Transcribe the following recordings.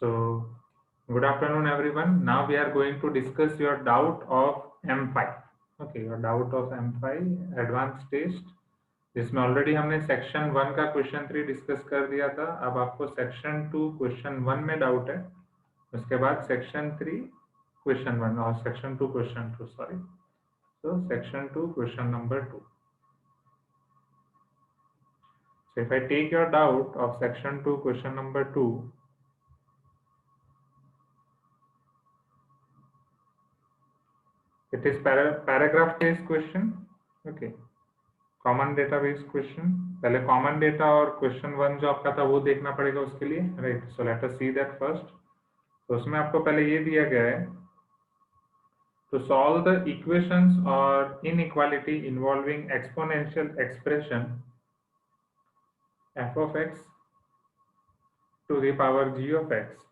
So, good afternoon, everyone. Now we are going to discuss your doubt of M5. Okay, your doubt of M5 advanced test, जिसमें already हमने section 1 का question 3 discuss कर दिया था. अब आपको section 2 question 1 में डाउट है, उसके बाद सेक्शन 3 क्वेश्चन 1 और section 2 question 2, sorry. So, section 2 question number 2. So, if I take your doubt of section 2 question number 2, it is paragraph based question. Okay, common data based question. पहले common data और question 1 जो आपका था वो देखना पड़ेगा उसके लिए, right. So let us see that first. तो उसमें आपको पहले ये दिया गया है, to solve the equations or inequality involving exponential expression f of x to the power g of x,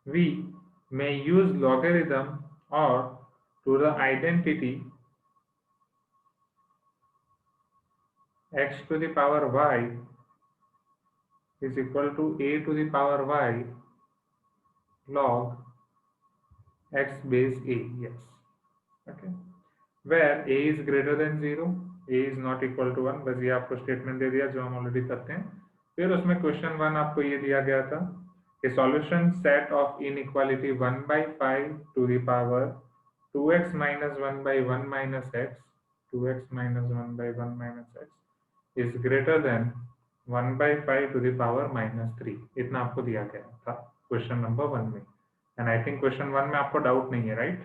we may use logarithm or to the identity x to the power y is equal to a to the power y log x base a. Yes. Okay. Where a is greater than 0, a is not equal to 1. बस ये आपको statement दे दिया जो हम already करते हैं. फिर उसमें क्वेश्चन 1 आपको ये दिया गया था कि solution set of inequality 1/5 to the power 2x minus 1 by 1 minus x, 2x minus 1 by 1 minus x is greater than 1/5 to the power minus 3. इतना आपको दिया गया था क्वेश्चन नंबर 1 में. एंड आई थिंक क्वेश्चन 1 में आपको डाउट नहीं है, right.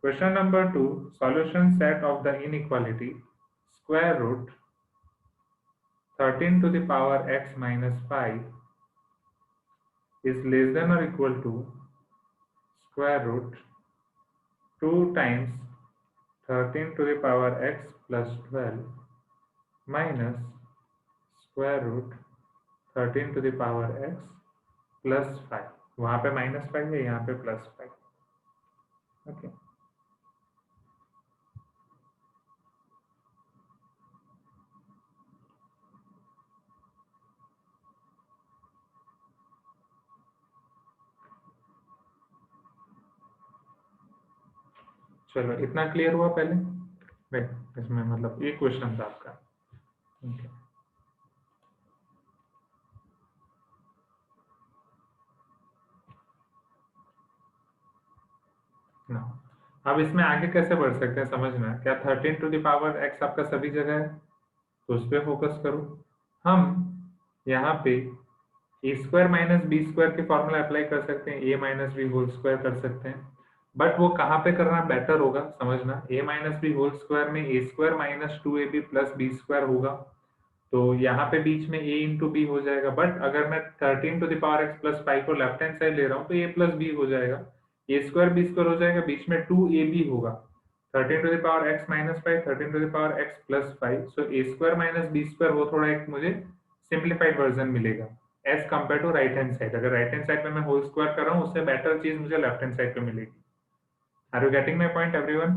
Question number 2, solution set of the inequality square root 13 to the power x minus 5 is less than or equal to square root 2 times 13 to the power x plus 12 minus square root 13 to the power x plus 5. वहाँ पे minus 5 है, यहाँ पे plus 5. Okay. चलो इतना clear हुआ पहले, right. इसमें मतलब एक क्वेश्चन था आपका. ओके. ना, अब इसमें आगे कैसे बढ़ सकते हैं समझना. क्या 13 टू द पावर x आपका सभी जगह है, तो उस पर फोकस करो. हम यहाँ पे ए स्क्वायर माइनस बी स्क्वायर के फॉर्मूला अप्लाई कर सकते हैं, ए माइनस बी होल स्क्वायर कर सकते हैं. बट वो कहाँ पे करना बेटर होगा समझना. A minus B whole square में A square minus 2ab plus B square होगा, तो यहाँ पे बीच में a इंटू बी हो जाएगा. बट अगर मैं 13 to the power x plus 5 को लेफ्ट हैंड साइड ले रहा हूँ तो a प्लस बी हो जाएगा, ए स्क्वायर बी स्क्वायर हो जाएगा, बीच में 2ab होगा. 13 to the power x minus 5, 13 to the power x plus 5. So A square minus B square वो थोड़ा एक मुझे सिंप्लीफाइड वर्जन मिलेगा as compared to right hand side. अगर राइट हैंड साइड में मैं होल स्क्वायर कर रहा हूँ उससे बेटर चीज मुझे लेफ्ट हैंड साइड पे मिलेगी. Are you getting my point everyone?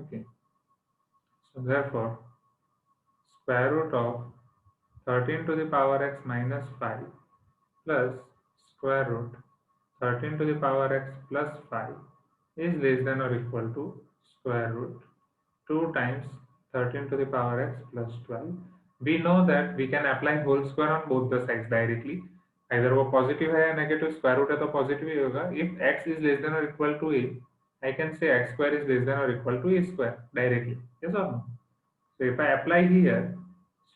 Okay. So therefore square root of 13 to the power x minus 5 plus square root 13 to the power x plus 5 is less than or equal to square root 2 times 13 to the power x plus 12. We know that we can apply whole square on both the sides directly. Either वो positive है या negative, square root है तो positive ही होगा. If x is less than or equal to a, I can say x square is less than or equal to a square directly. Yes or no? So if I apply here,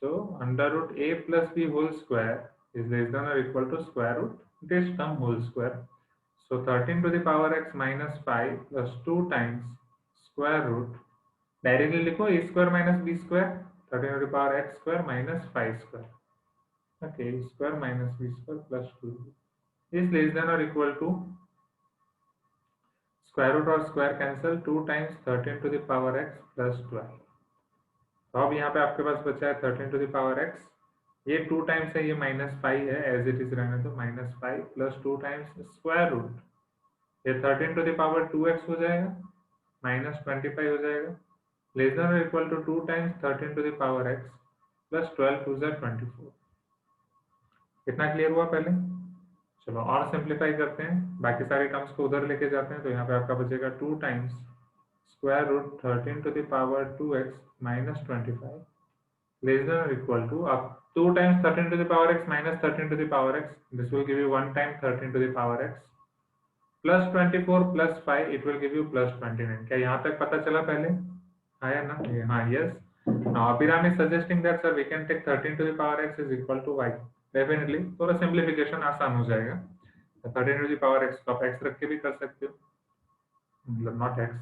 so under root a plus b whole square is less than or equal to square root this term whole square. So 13 to the power x minus 5 plus 2 times square root, directly लिखो a square minus b square, 13 to the power x square minus 5 square. Okay, a square minus b square plus 2 is less than or equal to square root और square cancel 2 times 13 to the power x plus 12. तो अब यहाँ पे आपके पास बचा है 13 to the power x. ये 2 times है, ये -5 है, एज इट इज रहने दो. -5 प्लस 2 टाइम्स स्क्वायर रूट, ये 13 टू द पावर 2x हो जाएगा, -25 हो जाएगा, लेस देन और equal to 2 times 13 to the power x plus 12 2 ज़ा 24. इतना क्लियर हुआ पहले? चलो और सिंप्लीफाई करते हैं, बाकी सारे टर्म्स को उधर लेके जाते हैं। तो यहाँ पे आपका बचेगा 2 times square root 13 to the power 2x minus 25 less than और इक्वल टू, अब 2 times 13 to the power x minus 13 to the power x, this will give you 1 time 13 to the power x plus 24 plus 5 it will give you plus 29। क्या यहाँ तक पता चला पहले? हाँ या ना? हाँ, yes. Now Abhiram is suggesting that sir we can take 13 to the power x is equal to y. Definitely थोड़ा सिंप्लीफिकेशन आसान हो जाएगा। 13 to the power x को आप x रख के भी कर सकते हो, मतलब नॉट x।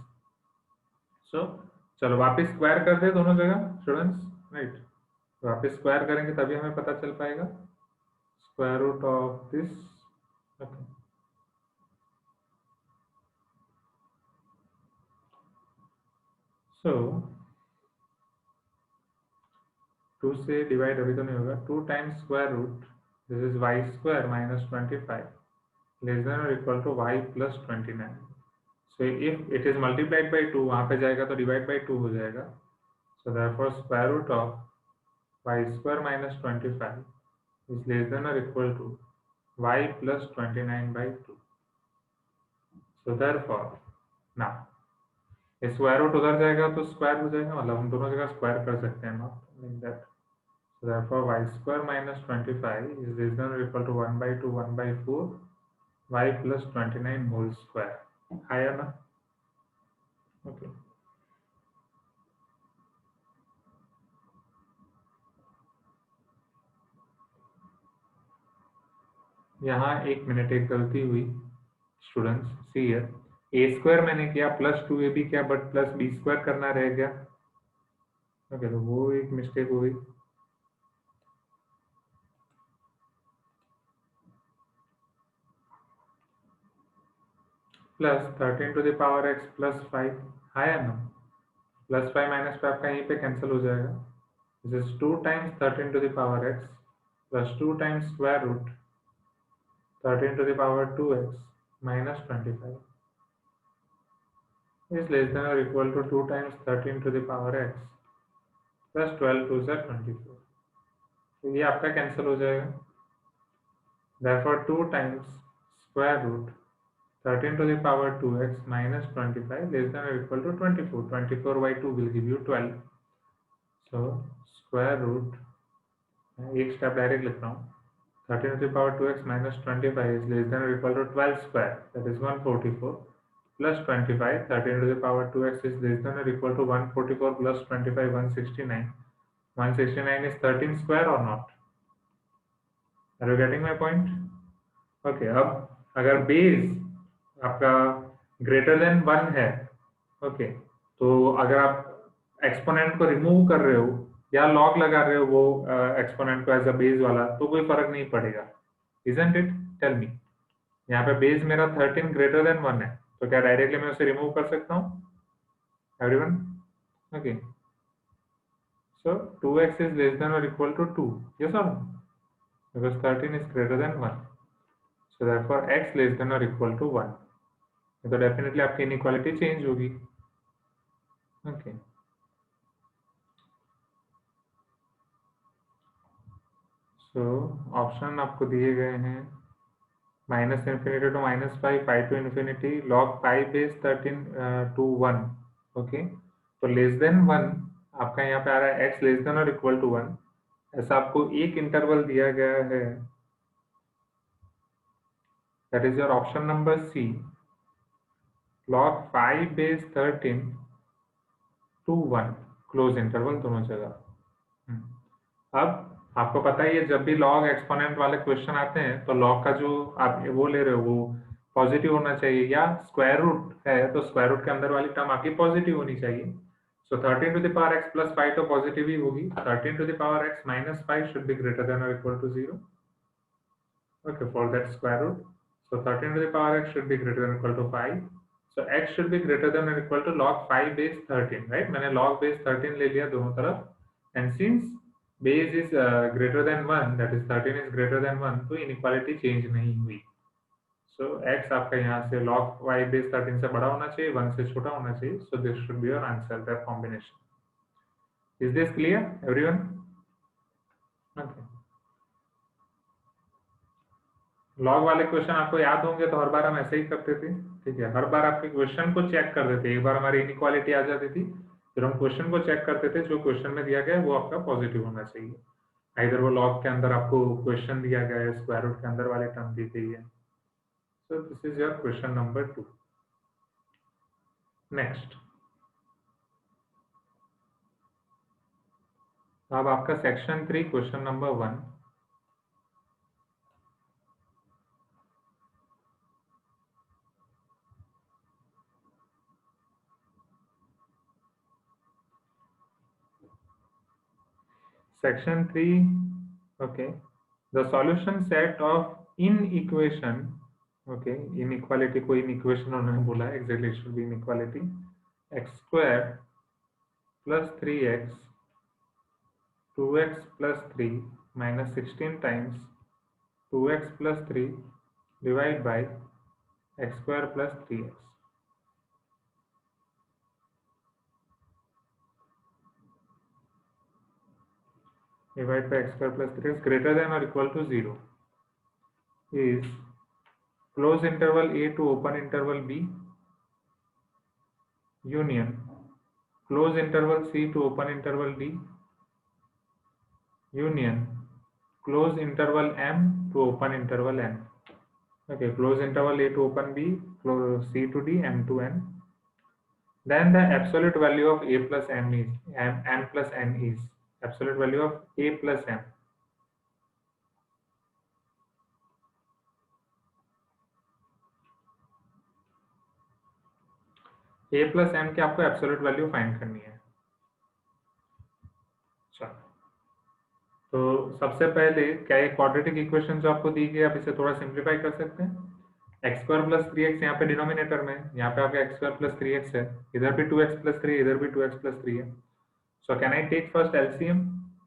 सो चलो वापस स्क्वायर कर दे दोनों जगह स्टूडेंट्स, राइट? वापस स्क्वायर करेंगे तभी हमें पता चल पाएगा। Square root of this, okay. So 2 से डिवाइड अभी तो नहीं होगा। 2 times square root this is Y square minus 25 less than और equal to Y plus 29। So if it is multiplied by 2 वहां पे जाएगा तो डिवाइड बाई 2 हो जाएगा। So therefore square root of Y square minus 25 is less than और equal to Y plus 29 by 2। So therefore now square root उधर जाएगा तो स्क्वायर हो जाएगा, मतलब हम दोनों जगह स्क्वायर कर सकते हैं, not like that. So therefore y square minus 25 is less than or equal to 1 by 2 1 by 4 y plus 29 whole square. आया ना? ओके। यहाँ 1 मिनट एक गलती हुई students, see here, A square मैंने किया प्लस 2ab किया बट प्लस बी स्क्वायर करना रह गया। ओके, तो वो एक मिस्टेक हुई। Plus 13 to the power x plus 5 आया ना? प्लस 5 माइनस 5 आपका यहीं पे कैंसिल हो जाएगा। This is 2 times 13 to the power x plus 2 times square root 13 to the power 2x minus 25 is less than or equal to 2 times 13 to the power x plus 12 to the 24। तो ये आपका cancel हो जाएगा। therefore 2 times square root 13 to the power 2x minus 25 less than or equal to 24। 24 by 2 will give you 12। so square root, एक step direct लिख रहा हूँ, 13 to the power 2x minus 25 is less than or equal to 12 square, that is 144 plus 25, 13 to the power 2x is less than or equal to 144 plus 25, 169। 169 is 13 square or not? Are you getting my point? Okay, अब अगर base आपका greater than 1 है, okay, तो अगर आप exponent को remove कर रहे हो या लॉग लगा रहे हो वो एक्सपोनेंट को एज अ बेस वाला, तो कोई फर्क नहीं पड़ेगा, इजंट इट? Tell me. यहाँ पे बेस मेरा 13 ग्रेटर देन 1 है, तो क्या डायरेक्टली मैं उसे रिमूव कर सकता हूँ everyone? Okay, so 2x is less than or equal to 2, yes or no? Because 13 is greater than 1, so therefore x less than or equal to 1। तो डेफिनेटली आपकी इनइक्वालिटी चेंज होगी। ओके, सो ऑप्शन आपको दिए गए हैं minus infinity to minus 5, 5 to infinity, log 5 base 13 to 1। Okay, तो less than 1 आपका यहाँ पे आ रहा है x लेस देन और इक्वल टू 1, ऐसा आपको एक इंटरवल दिया गया है, that is your option number C, log 5 base 13 to 1, close interval दोनों जगह। अब आपको पता ही है जब भी लॉग एक्सपोनेंट वाले क्वेश्चन आते हैं तो लॉग का जो आप वो ले रहे हो वो पॉजिटिव होना चाहिए, या स्क्वायर रूट है तो स्क्वायर रूट के अंदर वाली टर्म आपकी पॉजिटिव होनी चाहिए। So 13 to the power x plus 5 तो पॉजिटिव ही होगी, 13 to the power x minus 5 should be greater than और equal to 0। okay, for that square root, so 13 to the power x should be greater than or equal to 5, so x should be greater than or equal to log 5 base 13, right? मैंने log base 13 ले लिया दोनों तरफ, and since base is greater than 1, that is 13 is greater than 1, तो inequality change नहीं हुई। so x आपका यहाँ से log 5 base 13 से बड़ा होना चाहिए, 1 से छोटा होना चाहिए, so this should be your answer, that combination। is this clear everyone? okay, log वाले क्वेश्चन आपको याद होंगे तो हर बार हम ऐसे ही करते थे, ठीक है। हर बार आपके क्वेश्चन को चेक कर देते, एक बार हमारी इनइक्वालिटी आ जाती थी, फिर हम क्वेश्चन को चेक करते थे, जो क्वेश्चन में दिया गया है वो आपका पॉजिटिव होना चाहिए। इधर वो लॉग के अंदर आपको क्वेश्चन दिया गया है, स्क्वायर रूट के अंदर वाली टर्म दी गई है। सो this is your question number 2। Next, अब आपका section 3 question number 1। Section 3, okay. The solution set of inequation, okay, inequality को inequation उन्होंने बोला है, exactly it should be inequality, x square plus 3x 2x plus 3 minus 16 times 2x plus 3 divided by x square plus 3x. Divided by x square plus 3x greater than or equal to 0 is close interval a to open interval b union close interval c to open interval d union close interval m to open interval n. Okay, close interval a to open b, close c to d, m to n. Then the absolute value of a plus m is m plus n is absolute value of a plus m. a plus m की आपको absolute value find करनी है। चलो, तो सबसे पहले क्या ये क्वाड्रेटिक इक्वेशन जो आपको दी गई आप इसे थोड़ा सिंप्लीफाई कर सकते हैं। एक्स स्क्वायर प्लस 3x यहाँ पे डिनोमिनेटर में, यहाँ पे आपका एक्स स्क्वायर प्लस 3x है, इधर भी 2x प्लस 3, इधर भी 2x प्लस 3 है। So can I take first LCM?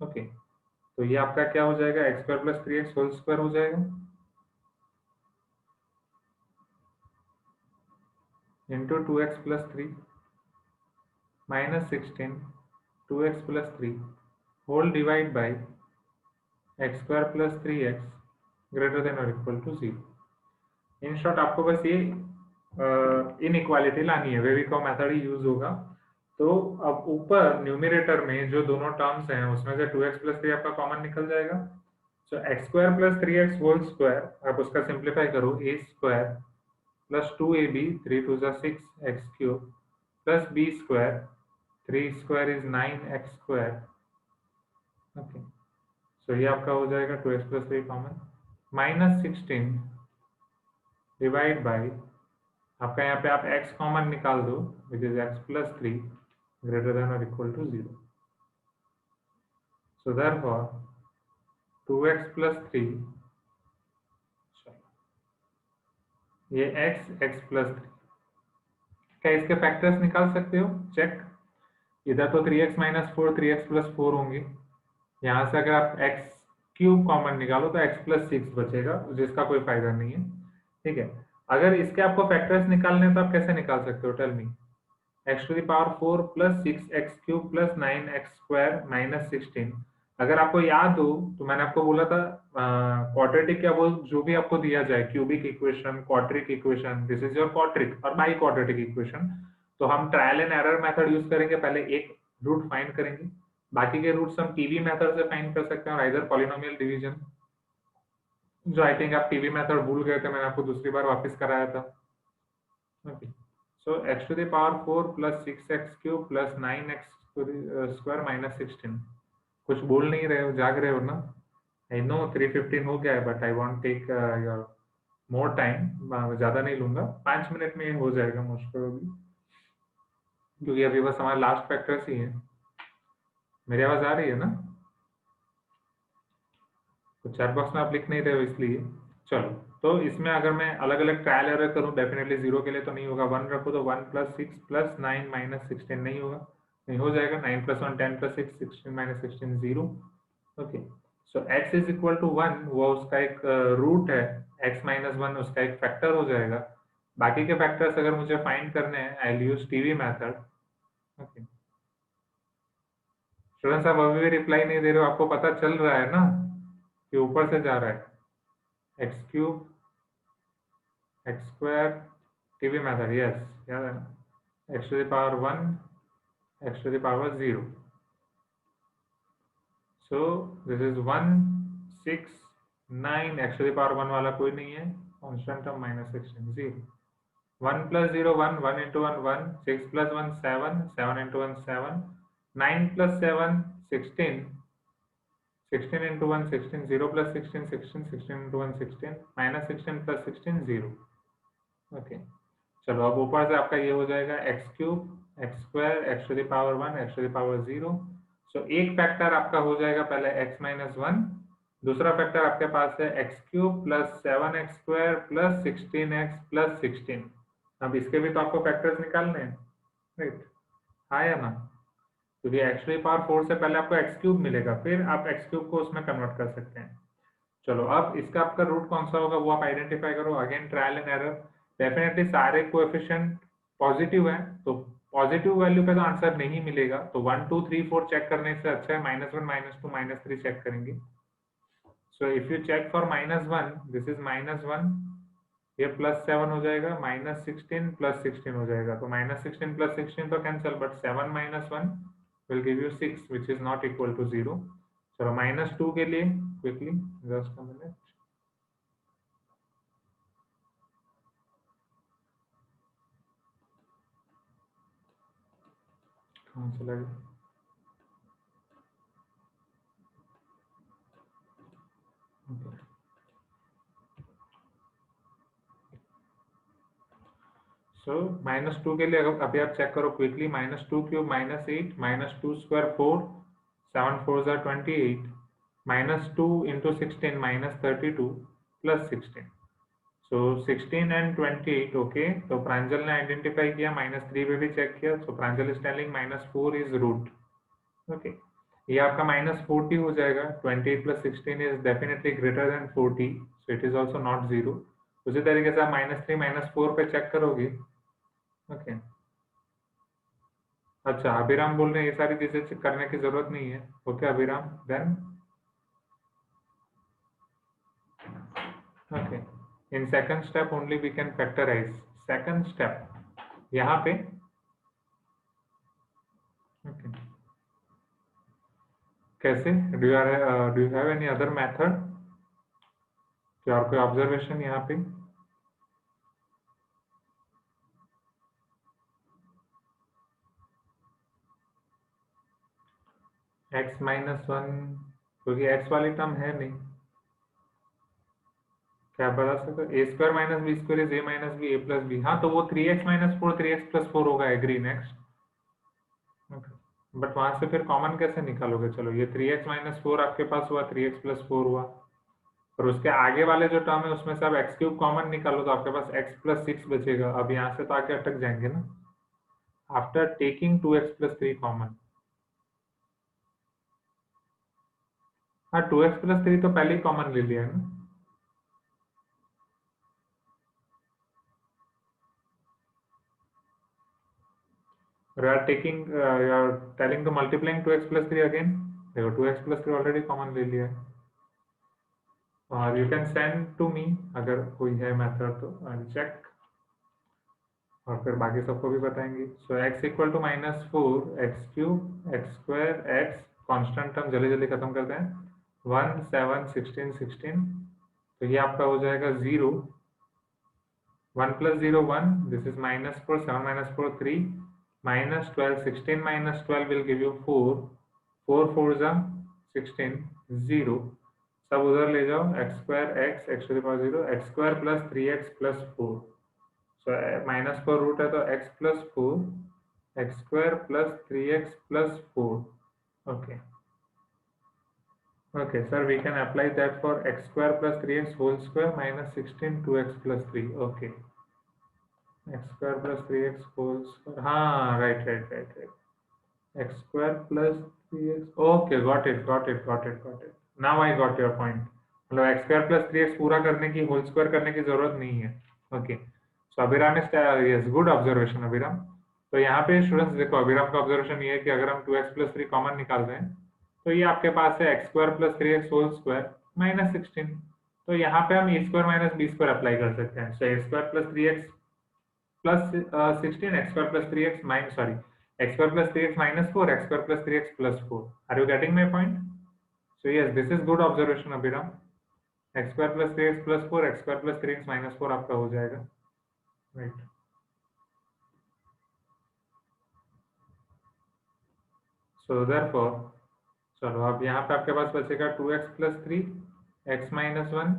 Okay, तो ये आपका क्या हो जाएगा, x square plus 3x whole square हो जाएगा into 2x plus 3 minus 16 2x plus 3 whole divide by x square plus 3x greater than और इक्वल टू 0। इन शॉर्ट आपको बस ये इनइक्वालिटी लानी है, वेविकॉ मेथड ही यूज होगा। तो अब ऊपर न्यूमिनेटर में जो दोनों टर्म्स हैं उसमें से 2x प्लस 3 आपका कॉमन निकल जाएगा। So X square plus 3x whole square आप उसका सिंप्लीफाई करो, a square plus 2ab 3 2 6 x cube plus b square 3 square is 9x square. Okay, so ये आपका हो जाएगा 2x plus 3 common minus 16 divide by आपका यहाँ पे आप x कॉमन निकाल दो which is x plus 3 greater than और equal to 0। So therefore 2x plus 3, ये x प्लस 3, क्या इसके फैक्टर्स निकाल सकते हो? चेक, इधर तो 3x माइनस 4 3x प्लस 4 होंगे, यहाँ से अगर आप x क्यूब कॉमन निकालो तो x प्लस 6 बचेगा, जिसका कोई फायदा नहीं है, ठीक है। अगर इसके आपको फैक्टर्स निकालने हैं तो आप कैसे निकाल सकते हो? Tell me. x to the power 4 plus 6x cube plus 9x square minus 16। अगर आपको याद हो तो मैंने आपको बोला था क्वाड्रेटिक या वो जो भी आपको दिया जाए, cubic equation, quadric equation, this is your quadric और बाई क्वाड्रेटिक इक्वेशन, तो हम trial and error method use करेंगे। पहले एक रूट फाइंड करेंगे, बाकी के रूट्स हम टीवी मेथड से फाइंड कर सकते हैं और इधर पॉलिनोमियल डिवीजन, जो आई थिंक आप टीवी मेथड भूल गए थे, मैंने आपको दूसरी बार वापस कराया था। Okay, so x to the power 4 plus 6x cube plus 9x square minus 16। कुछ बोल नहीं रहे हो, जाग रहे हो ना? आई नो 3:15 हो गया है, but I want take your more time, ज्यादा नहीं लूंगा, 5 मिनट में हो जाएगा मोस्ट प्रोबेबली, क्योंकि अभी बस हमारे लास्ट फैक्टर्स ही है। मेरी आवाज आ रही है ना? तो चैट बॉक्स में आप लिख नहीं रहे हो इसलिए। चलो, तो इसमें अगर मैं अलग अलग ट्रायल एरर करूं, डेफिनेटली 0 के लिए तो नहीं होगा, 1 रखो तो 1 प्लस 6 प्लस 9 माइनस 16 नहीं होगा, नहीं हो जाएगा, 9 plus 1 10 plus 6 16 minus 16 0। Okay, so x is equal to 1, वो उसका एक रूट है, x माइनस 1 उसका एक फैक्टर हो जाएगा। बाकी के फैक्टर्स अगर मुझे फाइंड करने हैं, I will use TV method. Okay, students आप अभी भी रिप्लाई नहीं दे रहे हो, आपको पता चल रहा है ना कि ऊपर से जा रहा है x cube x square TV method, yes याद है ना, x to the power 1 x to the power 0. So this is 1 6 9, x to the power 1 वाला कोई नहीं है, constant term -16 0. 1 plus 0 1, 1 into 1 1, 6 plus 1 7, 7 into 1 7, 9 plus 7 16, 16 into 1 16, 0 plus 16 16, 16 into 1 16, -16 plus 16 0. Okay, चलो अब ऊपर से आपका ये हो जाएगा x cube x square x to the power 1 x to the power 0. So एक फैक्टर आपका हो जाएगा पहले x माइनस 1, दूसरा फैक्टर आपके पास है x cube plus 7x square plus 16x plus 16. अब इसके भी तो आपको फैक्टर्स निकालने हैं, राइट, हाँ या ना, क्योंकि एक्स टू द पावर 4 से पहले आपको एक्स क्यूब मिलेगा, फिर आप एक्स क्यूब को उसमें कन्वर्ट कर सकते हैं. चलो अब इसका आपका रूट कौन सा होगा वो आप आइडेंटिफाई करो. Again trial and error. Definitely सारे कोएफिशिएंट पॉजिटिव है, तो पॉजिटिव वैल्यू पे तो आंसर नहीं मिलेगा, तो 1 2 3 4 चेक करने से अच्छा है -1 -2 -3 चेक करेंगे. So if you check for -1, this is -1, ये +7 हो जाएगा, -16 +16 हो जाएगा, तो -16 +16 तो cancel, but 7 - 1 will give you 6 which is not equal to 0. चलो -2 के लिए क्विकली जस्ट अ मिनट, कहाँ चला गया. सो -2 के लिए अभी आप चेक करो quickly. -2 cube -8, -2 square 4, 7 4s are 28, -2 into 16 -32 plus 16. So 16 and 28. Okay, तो प्रांजल ने आइडेंटिफाई किया, -3 पे भी चेक किया, so Pranjal is telling -4 is root. Okay, ये आपका -40 हो जाएगा. 28 plus 16 is definitely greater than 40, so it is also not 0. उसी तरीके से आप -3 -4 पे चेक करोगे. ओके, अच्छा अभिराम बोल रहे हैं ये सारी चीजें चेक करने की जरूरत नहीं है. Okay Abhiram, then okay, in second step only we can factorize. Second step यहाँ पे ओके, कैसे do you have any other method, क्या और कोई ऑब्जर्वेशन यहाँ पे. x -1, क्योंकि x वाली टर्म है नहीं, क्या बता सकते हो. A square minus B square is A minus B A plus B. हाँ तो वो 3x - 4 3x + 4 होगा. Agree, next. बट वहां से फिर कॉमन कैसे निकालोगे. चलो ये 3x - 4 आपके पास हुआ, 3x + 4 हुआ, और उसके आगे वाले जो टर्म है उसमें से आप एक्स क्यूब कॉमन निकालो तो आपके पास x + 6 बचेगा. अब यहाँ से तो आगे अटक जाएंगे ना, आफ्टर टेकिंग 2x + 3 कॉमन. हाँ 2x + 3 तो पहले ही कॉमन ले लिया है ना. You are taking, you are telling to multiplying 2x + 3 again. देखो 2x + 3 ऑलरेडी कॉमन ले लिया है. और you can send to me अगर कोई है मेथड तो आई चेक, और फिर बाकी सबको भी बताएंगे. सो x = -4 x³ x² x, constant term जल्दी जल्दी खत्म करते हैं. 1 7 16 16, तो ये आपका हो जाएगा 0. 1 + 0 1, this is -4, 7 - 4 3, -12 16 - 12 will give you 4, 4 4s are 16 0. सब उधर ले जाओ. x² x x² 0 x² + 3x + 4. सो -4 रूट है तो x + 4 x² + 3x + 4. Okay okay sir, we can apply that for x² + 3x whole square -16 2x + 3. Okay, x² + 3x whole square, हाँ right right right right, x² + 3x. Okay, got it. Now I got your point. मतलब x² + 3x पूरा करने की, whole square करने की जरूरत नहीं है. Okay, so Abhiram is, yes good observation Abhiram. तो यहाँ पे स्टूडेंट्स देखो, अभिराम का ऑब्जर्वेशन ये है कि अगर हम 2x + 3 कॉमन निकाल रहे हैं तो ये आपके पास है x² + 3x होल स्क्वायर -16. तो यहाँ पे हम A square minus B square apply कर सकते हैं। So A square plus 3x plus 16 X square plus 3x minus sorry X square plus 3x minus 4 X square plus 3x plus 4। Are you getting my point? So yes, this is good observation Abhiram. X square plus 3x plus 4 X square plus 3x minus 4 आपका हो जाएगा, right. So therefore चलो अब यहाँ पे आपके पास बचेगा 2x plus 3 x minus 1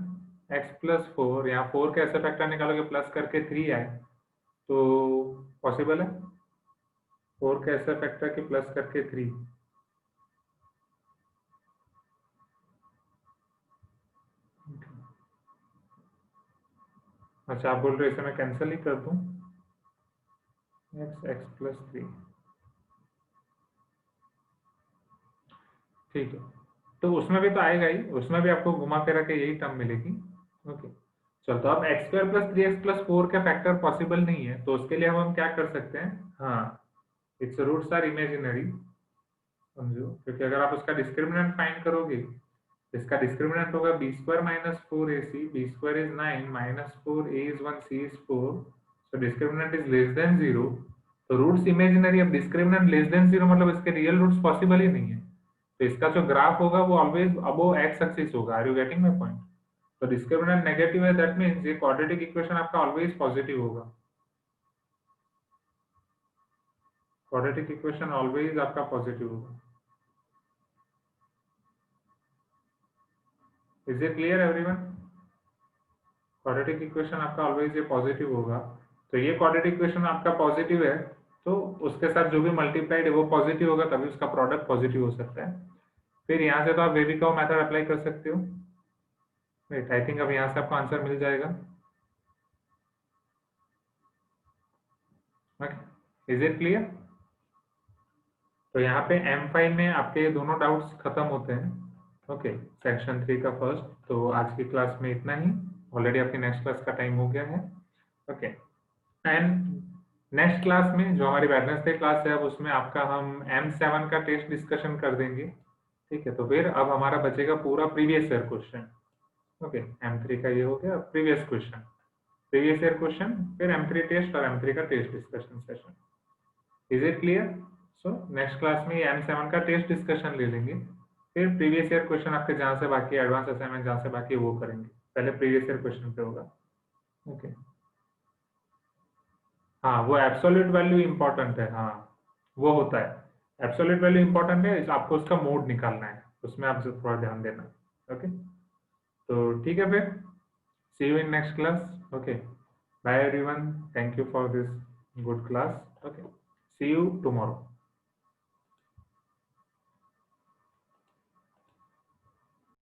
x plus 4। यहाँ 4 कैसे फैक्टर निकालोगे? प्लस करके 3 आए तो पॉसिबल है? 4 कैसे फैक्टर की प्लस करके 3? अच्छा, आप बोल रहे हो इसे मैं कैंसिल ही कर दूं? एक्स एक्स प्लस 3, ठीक है। तो उसमें भी तो आएगा ही, उसमें भी आपको घुमा फिरा के यही टर्म मिलेगी। ओके, चलो तो अब x square plus 3x plus 4 का फैक्टर पॉसिबल नहीं है, तो उसके लिए हम क्या कर सकते हैं? हाँ, इट्स रूट्स आर इमेजिनरी, समझो, क्योंकि अगर आप उसका डिस्क्रिमिनेंट फाइंड करोगे, इसका डिस्क्रिमिनेंट होगा B square minus 4ac, B square is 9 minus 4a is 1, c is 4, so discriminant is less than 0। तो रूट्स इमेजिनरी, अब डिस्क्रिमिनेंट लेस देन 0 मतलब इसके रियल रूट्स पॉसिबल ही नहीं है, तो इसका जो ग्राफ होगा वो ऑलवेज अबोव एक्स एक्सिस होगा। Are you getting my point? तो डिस्क्रिमिनेंट नेगेटिव है, दैट मींस ये क्वाड्रेटिक इक्वेशन आपका ऑलवेज पॉजिटिव होगा। क्वाड्रेटिक इक्वेशन ऑलवेज आपका पॉजिटिव होगा। Is it clear everyone? Quadratic equation आपका ऑलवेज ये पॉजिटिव होगा। तो ये क्वाड्रेटिक इक्वेशन आपका पॉजिटिव है, तो उसके साथ जो भी मल्टीप्लाइड है वो पॉजिटिव होगा, तभी उसका प्रोडक्ट पॉजिटिव हो सकता है। फिर यहाँ से तो आप वेबिकॉ मेथड अप्लाई कर सकते हो। राइट, आई थिंक अब यहाँ से आपको आंसर मिल जाएगा। Okay, is it clear? तो यहाँ पे M5 में आपके दोनों डाउट्स खत्म होते हैं। ओके, सेक्शन 3 का फर्स्ट। तो आज की क्लास में इतना ही, ऑलरेडी आपकी नेक्स्ट क्लास का टाइम हो गया है। ओके, एंड नेक्स्ट क्लास में जो हमारी वेडनेसडे क्लास है, अब उसमें आपका हम M7 का टेस्ट डिस्कशन कर देंगे। ठीक है, तो फिर अब हमारा बचेगा पूरा previous year question. Okay, M3 का ये हो गया previous question, previous year question, फिर M3 टेस्ट और M3 का test discussion session. Is it clear? So next class में M7 का टेस्ट डिस्कशन ले लेंगे, फिर प्रीवियस ईयर क्वेश्चन आपके जहां से बाकी, एडवांस असाइनमेंट जहां से बाकी वो करेंगे। पहले प्रीवियस ईयर क्वेश्चन पे होगा। ओके, हाँ वो एब्सोल्यूट वैल्यू इंपॉर्टेंट है, हाँ वो होता है। एब्सोल्यूट वैल्यू इंपॉर्टेंट है, आपको उसका मोड निकालना है, उसमें आप थोड़ा ध्यान देना। ओके, तो ठीक है, फिर see you in next class. Okay, bye everyone, thank you for this good class. Okay, see you tomorrow.